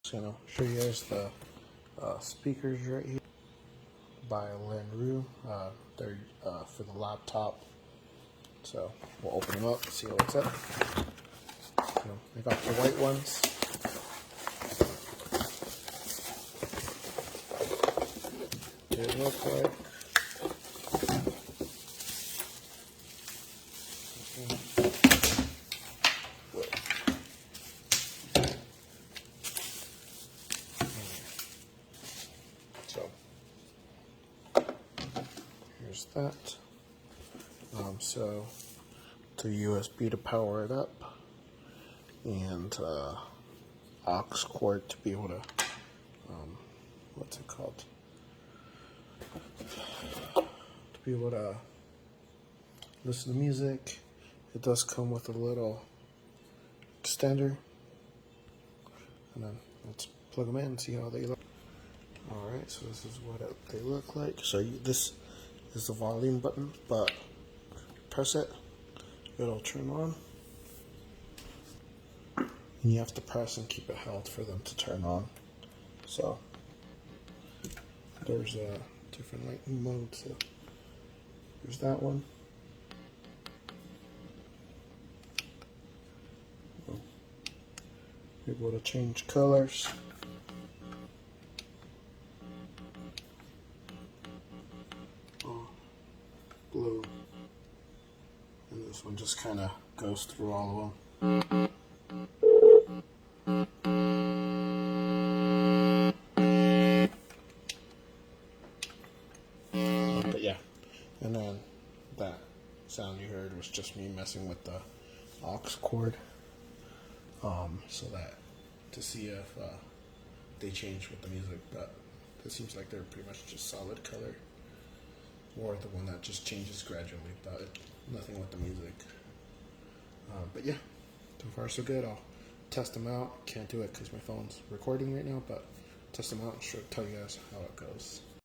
Just gonna show you guys the speakers right here by LENRUE. They're for the laptop. So we'll open them up, see what's up. They got the white ones. They look like. So here's that. So to USB to power it up, and aux cord to be able to what's it called? To be able to listen to music. It does come with a little extender, and then let's plug them in and see how they look. Alright, so this is what they look like. So this is the volume button, but press it, it'll turn on. And you have to press and keep it held for them to turn on. So there's a different lighting mode. So there's that one. You're able to change colors. Blue. And this one just kind of goes through all of them. But yeah, and then that sound you heard was just me messing with the aux cord, so that to see if they change with the music. But it seems like they're pretty much just solid color, or the one that just changes gradually, but nothing with the music. But yeah, so far so good. I'll test them out. Can't do it because my phone's recording right now, but test them out and tell you guys how it goes.